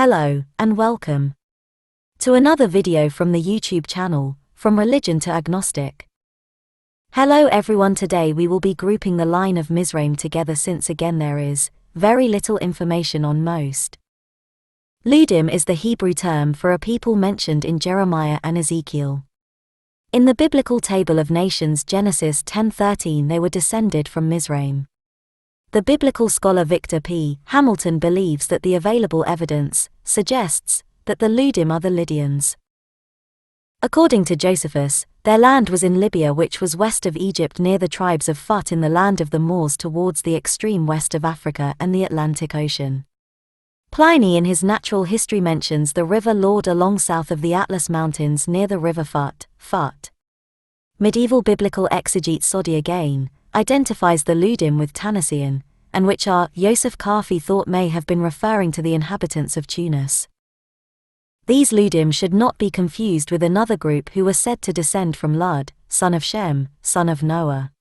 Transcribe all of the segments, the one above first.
Hello, and welcome to another video from the YouTube channel, From Religion to Agnostic. Hello everyone, today we will be grouping the line of Mizraim together since again there is very little information on most. Ludim is the Hebrew term for a people mentioned in Jeremiah and Ezekiel. In the biblical table of nations Genesis 10:13 they were descended from Mizraim. The biblical scholar Victor P. Hamilton believes that the available evidence suggests that the Ludim are the Lydians. According to Josephus, their land was in Libya, which was west of Egypt near the tribes of Phut in the land of the Moors towards the extreme west of Africa and the Atlantic Ocean. Pliny in his natural history mentions the river Lord along south of the Atlas Mountains near the river Phut. Medieval biblical exegete Sodi again identifies the Ludim with Tanisian, and which Yosef Karfi thought may have been referring to the inhabitants of Tunis. These Ludim should not be confused with another group who were said to descend from Lud, son of Shem, son of Noah.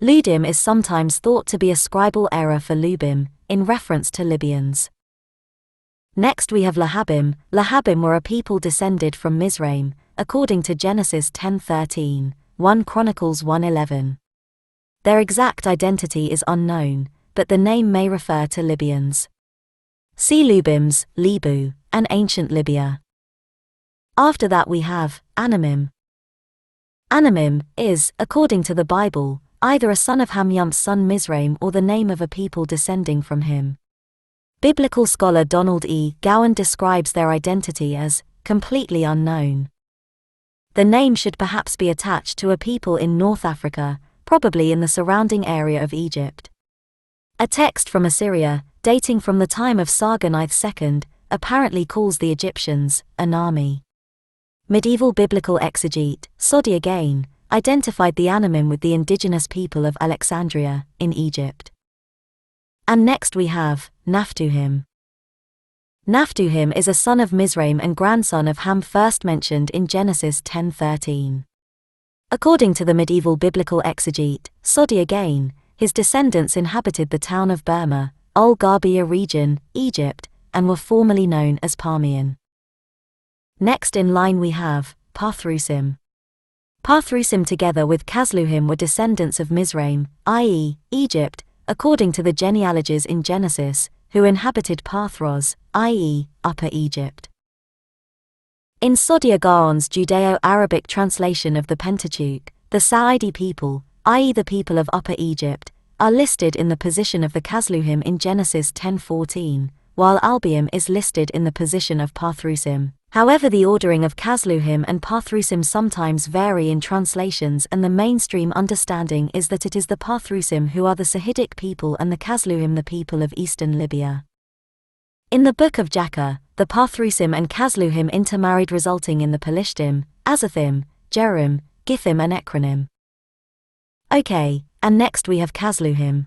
Ludim is sometimes thought to be a scribal error for Lubim, in reference to Libyans. Next we have Lahabim. Lahabim were a people descended from Mizraim, according to Genesis 10:13, 1 Chronicles 1:11. Their exact identity is unknown, but the name may refer to Libyans. See Lubims, Libu, and ancient Libya. After that we have Anamim. Anamim is, according to the Bible, either a son of Hamyump's son Mizraim or the name of a people descending from him. Biblical scholar Donald E. Gowan describes their identity as completely unknown. The name should perhaps be attached to a people in North Africa, probably in the surrounding area of Egypt. A text from Assyria, dating from the time of Sargoninth II, apparently calls the Egyptians Anami. Medieval biblical exegete Sodi again identified the Anamim with the indigenous people of Alexandria, in Egypt. And next we have Naphtuhim. Naphtuhim is a son of Mizraim and grandson of Ham, first mentioned in Genesis 10:13. According to the medieval biblical exegete Sodi again, his descendants inhabited the town of Burma, Ul-Garbia region, Egypt, and were formerly known as Parmian. Next in line we have Pathrusim. Pathrusim together with Casluhim were descendants of Mizraim, i.e., Egypt, according to the genealogies in Genesis, who inhabited Pathros, i.e., Upper Egypt. In Sodi Agaon's Judeo-Arabic translation of the Pentateuch, the Sa'idi people, i.e. the people of Upper Egypt, are listed in the position of the Casluhim in Genesis 10:14, while Lahabim is listed in the position of Pathrusim. However, the ordering of Casluhim and Pathrusim sometimes vary in translations, and the mainstream understanding is that it is the Pathrusim who are the Sahidic people and the Casluhim the people of eastern Libya. In the book of Jakar, the Pathrusim and Kasluhim intermarried, resulting in the Pelishtim, Azathim, Jerim, Githim and Ekronim. Okay, and next we have Casluhim.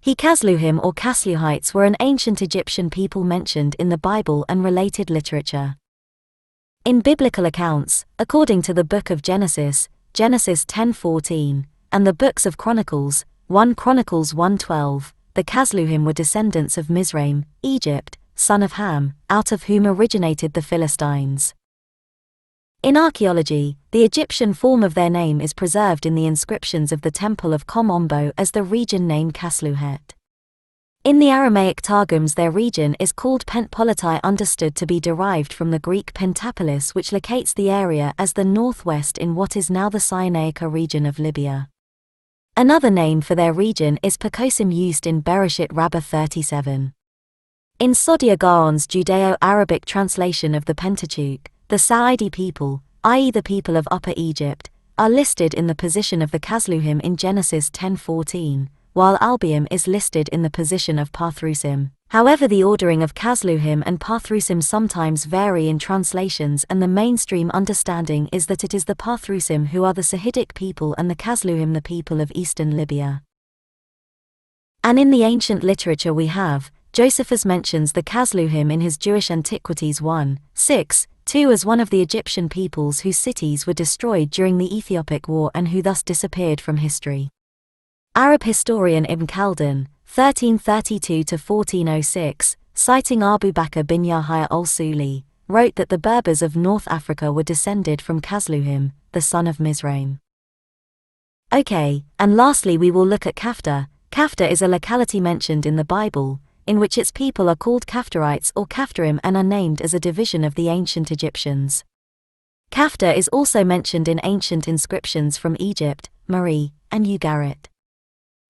Casluhim or Casluhites were an ancient Egyptian people mentioned in the Bible and related literature. In biblical accounts, according to the book of Genesis, Genesis 10:14, and the books of Chronicles, 1 Chronicles 1:12, the Casluhim were descendants of Mizraim, Egypt, son of Ham, out of whom originated the Philistines. In archaeology, the Egyptian form of their name is preserved in the inscriptions of the Temple of Kom-Ombo as the region name Casluhet. In the Aramaic Targums their region is called Pentpolitai, understood to be derived from the Greek Pentapolis, which locates the area as the northwest in what is now the Cyrenaica region of Libya. Another name for their region is Pakosim, used in Bereshit Rabbah 37. In Sodi Agaon's Judeo-Arabic translation of the Pentateuch, the Sa'idi people, i.e. the people of Upper Egypt, are listed in the position of the Casluhim in Genesis 10:14, while Lahabim is listed in the position of Pathrusim. However, the ordering of Casluhim and Pathrusim sometimes vary in translations, and the mainstream understanding is that it is the Pathrusim who are the Sahidic people and the Casluhim the people of eastern Libya. And in the ancient literature we have, Josephus mentions the Casluhim in his Jewish Antiquities 1:6-2 as one of the Egyptian peoples whose cities were destroyed during the Ethiopic War and who thus disappeared from history. Arab historian Ibn Khaldun, 1332–1406, citing Abu Bakr bin Yahya al-Suli, wrote that the Berbers of North Africa were descended from Casluhim, the son of Mizraim. Okay, and lastly we will look at Kafta. Kafta is a locality mentioned in the Bible, in which its people are called Caphtorites or Caphtorim and are named as a division of the ancient Egyptians. Kafta is also mentioned in ancient inscriptions from Egypt, Mari, and Ugarit.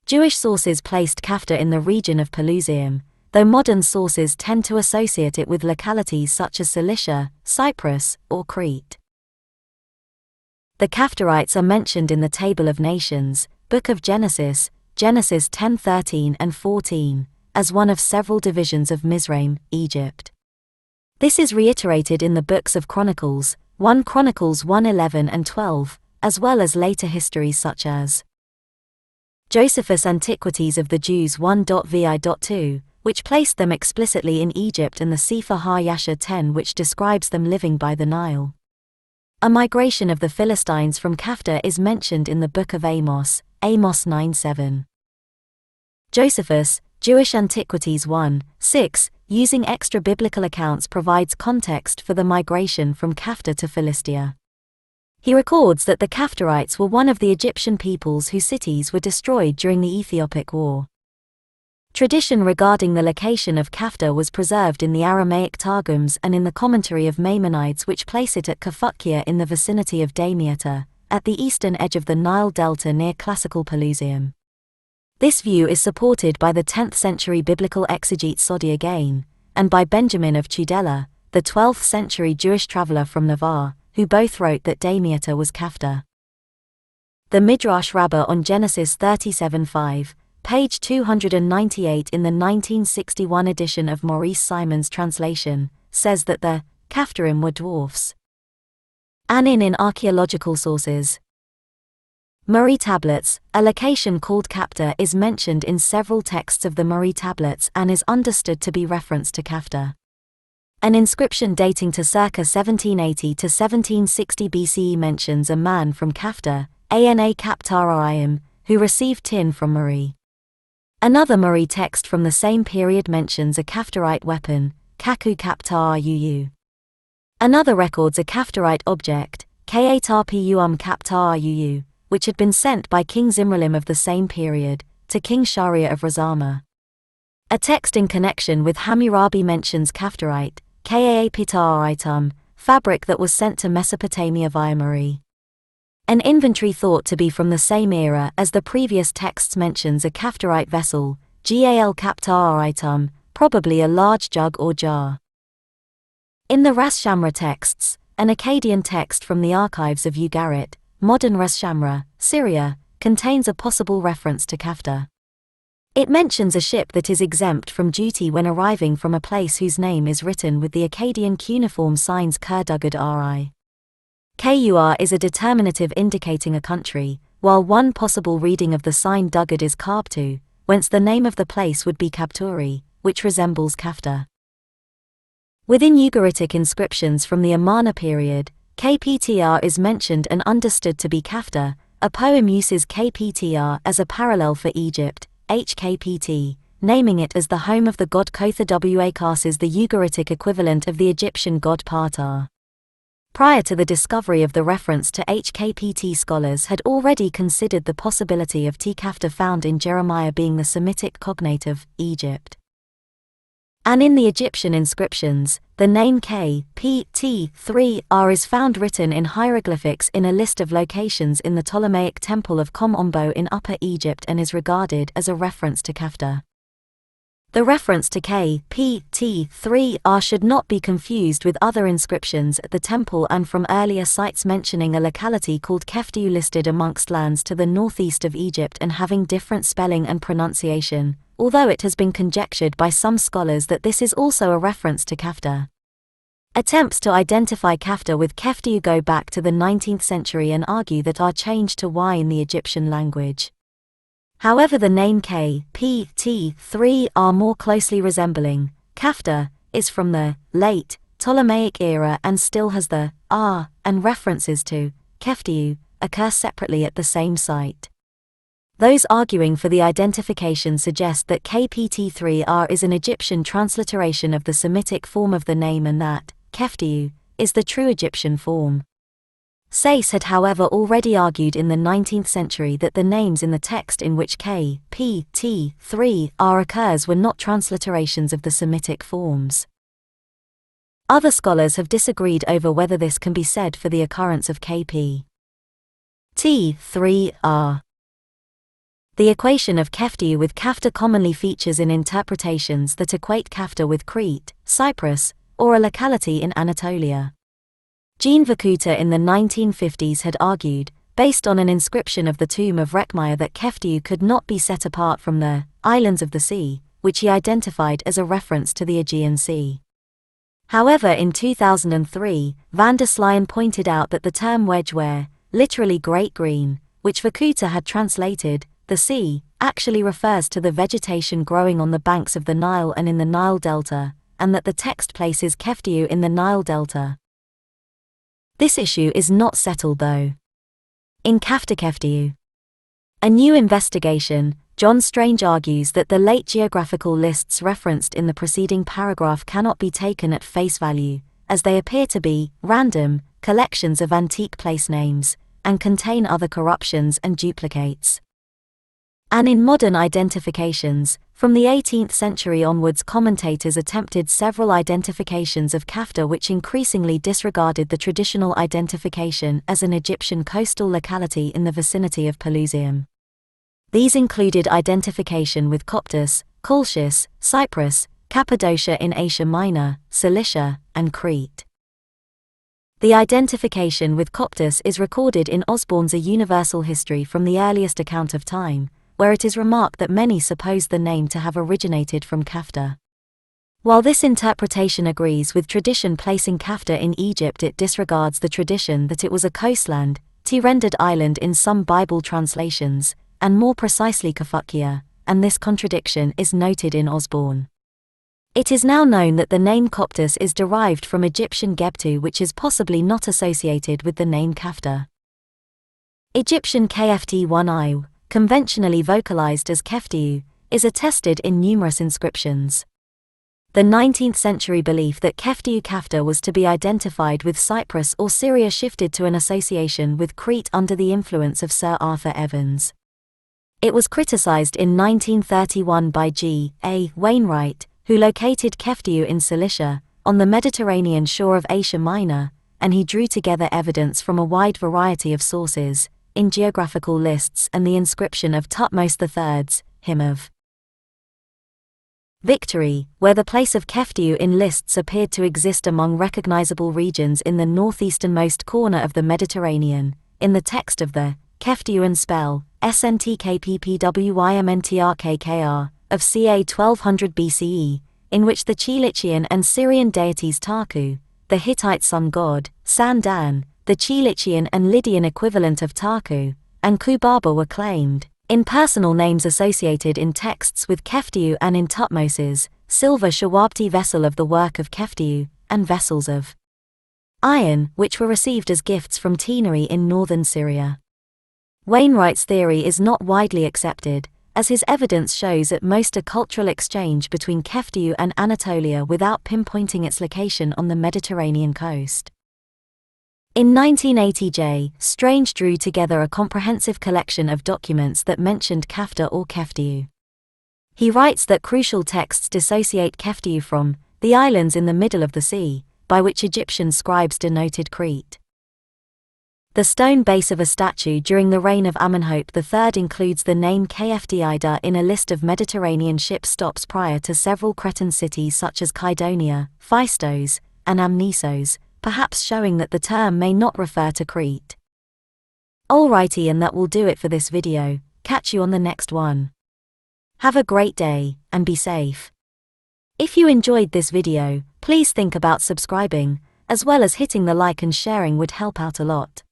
Jewish sources placed Kafta in the region of Pelusium, though modern sources tend to associate it with localities such as Cilicia, Cyprus, or Crete. The Caphtorites are mentioned in the Table of Nations, Book of Genesis, Genesis 10:13 and 14, as one of several divisions of Mizraim, Egypt. This is reiterated in the books of Chronicles, 1 Chronicles 1:11 and 12, as well as later histories such as Josephus' Antiquities of the Jews 1.vi.2, which placed them explicitly in Egypt, and the Sefer HaYashar 10, which describes them living by the Nile. A migration of the Philistines from Kafta is mentioned in the Book of Amos, Amos 9:7. Josephus, Jewish Antiquities 1:6, using extra-biblical accounts provides context for the migration from Kafta to Philistia. He records that the Caphtorites were one of the Egyptian peoples whose cities were destroyed during the Ethiopic War. Tradition regarding the location of Kafta was preserved in the Aramaic Targums and in the commentary of Maimonides, which place it at Caphukia in the vicinity of Damietta, at the eastern edge of the Nile Delta near classical Pelusium. This view is supported by the 10th century biblical exegete Sodi again, and by Benjamin of Tudela, the 12th century Jewish traveler from Navarre, who both wrote that Damietta was Kafta. The Midrash Rabbah on Genesis 37:5, page 298 in the 1961 edition of Maurice Simon's translation, says that the Caphtorim were dwarfs. Anin in archaeological sources. Murray Tablets, a location called Kafta, is mentioned in several texts of the Murray Tablets and is understood to be referenced to Kafta. An inscription dating to circa 1780 to 1760 BCE mentions a man from Kafta, Ana Kaptaraim, who received tin from Murray. Another Murray text from the same period mentions a Caphtorite weapon, Kaku Kaptar. Another records a Caphtorite object, Katarpum Kaptar, which had been sent by King Zimralim of the same period, to King Sharia of Razama. A text in connection with Hammurabi mentions Caphtorite, Kaapitaritum, fabric that was sent to Mesopotamia via Murray. An inventory thought to be from the same era as the previous texts mentions a Caphtorite vessel, Gal Kaptaritum, probably a large jug or jar. In the Ras Shamra texts, an Akkadian text from the archives of Ugarit, modern Ras Shamra, Syria, contains a possible reference to Kafta. It mentions a ship that is exempt from duty when arriving from a place whose name is written with the Akkadian cuneiform signs Kurdugad Ri. Kur is a determinative indicating a country, while one possible reading of the sign Dugad is Karbtu, whence the name of the place would be Kapturi, which resembles Kafta. Within Ugaritic inscriptions from the Amarna period, Kptr is mentioned and understood to be Kafta. A poem uses Kptr as a parallel for Egypt, Hkpt, naming it as the home of the god Kotha Wakas is the Ugaritic equivalent of the Egyptian god Patar. Prior to the discovery of the reference to Hkpt, scholars had already considered the possibility of Kafta found in Jeremiah being the Semitic cognate of Egypt. And in the Egyptian inscriptions, the name Kpt3r is found written in hieroglyphics in a list of locations in the Ptolemaic temple of Kom Ombo in Upper Egypt and is regarded as a reference to Kafta. The reference to Kpt3r should not be confused with other inscriptions at the temple and from earlier sites mentioning a locality called Keftiu listed amongst lands to the northeast of Egypt and having different spelling and pronunciation, although it has been conjectured by some scholars that this is also a reference to Kafta. Attempts to identify Kafta with Keftiu go back to the 19th century and argue that are changed to Y in the Egyptian language. However, the name Kpt3r more closely resembling Kafta is from the late Ptolemaic era and still has the r, and references to Keftiu occur separately at the same site. Those arguing for the identification suggest that KPT3R is an Egyptian transliteration of the Semitic form of the name and that Caphtor is the true Egyptian form. Sayce had however already argued in the 19th century that the names in the text in which KPT3R occurs were not transliterations of the Semitic forms. Other scholars have disagreed over whether this can be said for the occurrence of KPT3R. The equation of Caphtor with Kafta commonly features in interpretations that equate Kafta with Crete, Cyprus, or a locality in Anatolia. Jean Vakuta in the 1950s had argued, based on an inscription of the tomb of Rekhmire, that Caphtor could not be set apart from the islands of the sea, which he identified as a reference to the Aegean Sea. However, in 2003, van der Slijen pointed out that the term Wedgeware, literally Great Green, which Vakuta had translated, the sea, actually refers to the vegetation growing on the banks of the Nile and in the Nile Delta, and that the text places Caphtor in the Nile Delta. This issue is not settled though. In Caphtor, a new investigation, John Strange argues that the late geographical lists referenced in the preceding paragraph cannot be taken at face value, as they appear to be random collections of antique place names, and contain other corruptions and duplicates. And in modern identifications, from the 18th century onwards, commentators attempted several identifications of Kafta which increasingly disregarded the traditional identification as an Egyptian coastal locality in the vicinity of Pelusium. These included identification with Coptus, Colchis, Cyprus, Cappadocia in Asia Minor, Cilicia, and Crete. The identification with Coptus is recorded in Osborne's A Universal History from the Earliest Account of Time, where it is remarked that many suppose the name to have originated from Kafta. While this interpretation agrees with tradition placing Kafta in Egypt, it disregards the tradition that it was a coastland, rendered island in some Bible translations, and more precisely Kafukia, and this contradiction is noted in Osborne. It is now known that the name Coptus is derived from Egyptian Gebtu, which is possibly not associated with the name Kafta. Egyptian Kft1I, conventionally vocalized as Caphtor, is attested in numerous inscriptions. The 19th century belief that Kafta was to be identified with Cyprus or Syria shifted to an association with Crete under the influence of Sir Arthur Evans. It was criticized in 1931 by G. A. Wainwright, who located Kafta in Cilicia, on the Mediterranean shore of Asia Minor, and he drew together evidence from a wide variety of sources, in geographical lists and the inscription of Thutmose III's Hymn of Victory, where the place of Kafta in lists appeared to exist among recognizable regions in the northeasternmost corner of the Mediterranean, in the text of the Kaftuan spell, SNTKPPWYMNTRKKR, of ca. 1200 BCE, in which the Cilician and Syrian deities Tarku, the Hittite sun god, Sandan, the Cilician and Lydian equivalent of Tarku, and Kubaba were claimed, in personal names associated in texts with Kafta and in Thutmose's silver Shawabti vessel of the work of Kafta, and vessels of iron, which were received as gifts from Tinari in northern Syria. Wainwright's theory is not widely accepted, as his evidence shows at most a cultural exchange between Kafta and Anatolia without pinpointing its location on the Mediterranean coast. In 1980, J. Strange drew together a comprehensive collection of documents that mentioned Kafta or Kafta. He writes that crucial texts dissociate Kafta from the islands in the middle of the sea, by which Egyptian scribes denoted Crete. The stone base of a statue during the reign of Amenhotep III includes the name Kftida in a list of Mediterranean ship stops prior to several Cretan cities such as Kydonia, Phaistos, and Amnisos, perhaps showing that the term may not refer to Crete. Alrighty, and that will do it for this video. Catch you on the next one. Have a great day, and be safe. If you enjoyed this video, please think about subscribing, as well as hitting the like and sharing would help out a lot.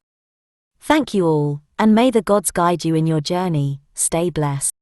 Thank you all, and may the gods guide you in your journey. Stay blessed.